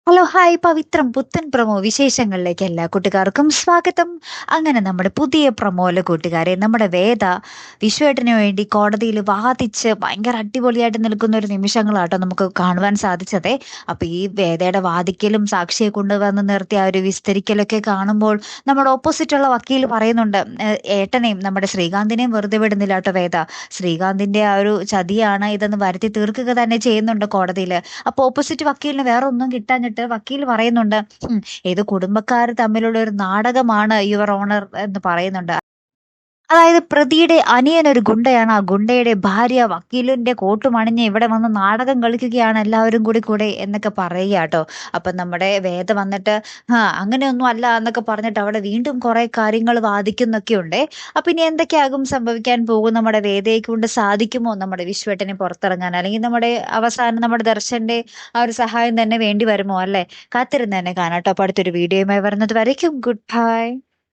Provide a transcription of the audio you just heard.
Hello hi പവിത്രം പുത്തൻ promo വിശേഷങ്ങളിലേക്ക് എല്ലാ കൂട്ടുകാർക്കും സ്വാഗതം. അങ്ങനെ നമ്മുടെ പുതിയ പ്രൊമോയിലെ കൂട്ടുകാരെ നമ്മുടെ വേദ വിശ്വേട്ടന് വേണ്ടി കോടതിയിൽ വാദിച്ച് ഭയങ്കര അടിപൊളിയായിട്ട് നിൽക്കുന്ന ഒരു നിമിഷങ്ങളാട്ടോ നമുക്ക് കാണുവാൻ സാധിച്ചതേ. അപ്പൊ ഈ വേദയുടെ വാദിക്കലും സാക്ഷിയെ കൊണ്ടുവന്ന് നിർത്തി ആ ഒരു വിസ്തരിക്കലൊക്കെ കാണുമ്പോൾ നമ്മുടെ ഓപ്പോസിറ്റ് ഉള്ള വക്കീൽ പറയുന്നുണ്ട്, ഏട്ടനെയും നമ്മുടെ ശ്രീകാന്തിനെയും വെറുതെ വിടുന്നില്ല കേട്ടോ വേദ. ശ്രീകാന്തിന്റെ ആ ഒരു ചതിയാണ് ഇതെന്ന് വരുത്തി തീർക്കുക തന്നെ ചെയ്യുന്നുണ്ട് കോടതിയിൽ. അപ്പൊ ഓപ്പോസിറ്റ് വക്കീലിന് വേറെ ഒന്നും കിട്ടാഞ്ഞിട്ട് വക്കീൽ പറയുന്നുണ്ട്, ഏത് കുടുംബക്കാർ തമ്മിലുള്ള ഒരു നാടകമാണ് യുവർ ഓണർ എന്ന് പറയുന്നുണ്ട്. അതായത് പ്രതിയുടെ അനിയൻ ഒരു ഗുണ്ടയാണ്, ആ ഗുണ്ടയുടെ ഭാര്യ വക്കീലിന്റെ കോട്ടും അണിഞ്ഞ് ഇവിടെ വന്ന് നാടകം കളിക്കുകയാണ് എല്ലാവരും കൂടെ എന്നൊക്കെ പറയുക കേട്ടോ. അപ്പൊ നമ്മുടെ വേദ വന്നിട്ട് അങ്ങനെയൊന്നും അല്ല എന്നൊക്കെ പറഞ്ഞിട്ട് അവിടെ വീണ്ടും കുറെ കാര്യങ്ങൾ വാദിക്കുന്നൊക്കെ ഉണ്ട്. അപ്പൊ ഇനി എന്തൊക്കെയാകും സംഭവിക്കാൻ പോകും? നമ്മുടെ വേദയെ കൊണ്ട് സാധിക്കുമോ നമ്മുടെ വിശ്വേട്ടനെ പുറത്തിറങ്ങാൻ? അല്ലെങ്കിൽ നമ്മുടെ അവസാനം നമ്മുടെ ദർശന്റെ ആ ഒരു സഹായം തന്നെ വേണ്ടി വരുമോ? അല്ലെ, കാത്തിരുന്ന് തന്നെ കാണാട്ടോ. അപ്പൊ അടുത്തൊരു വീഡിയോയുമായി വരുന്നത് വരയ്ക്കും ഗുഡ് ബൈ.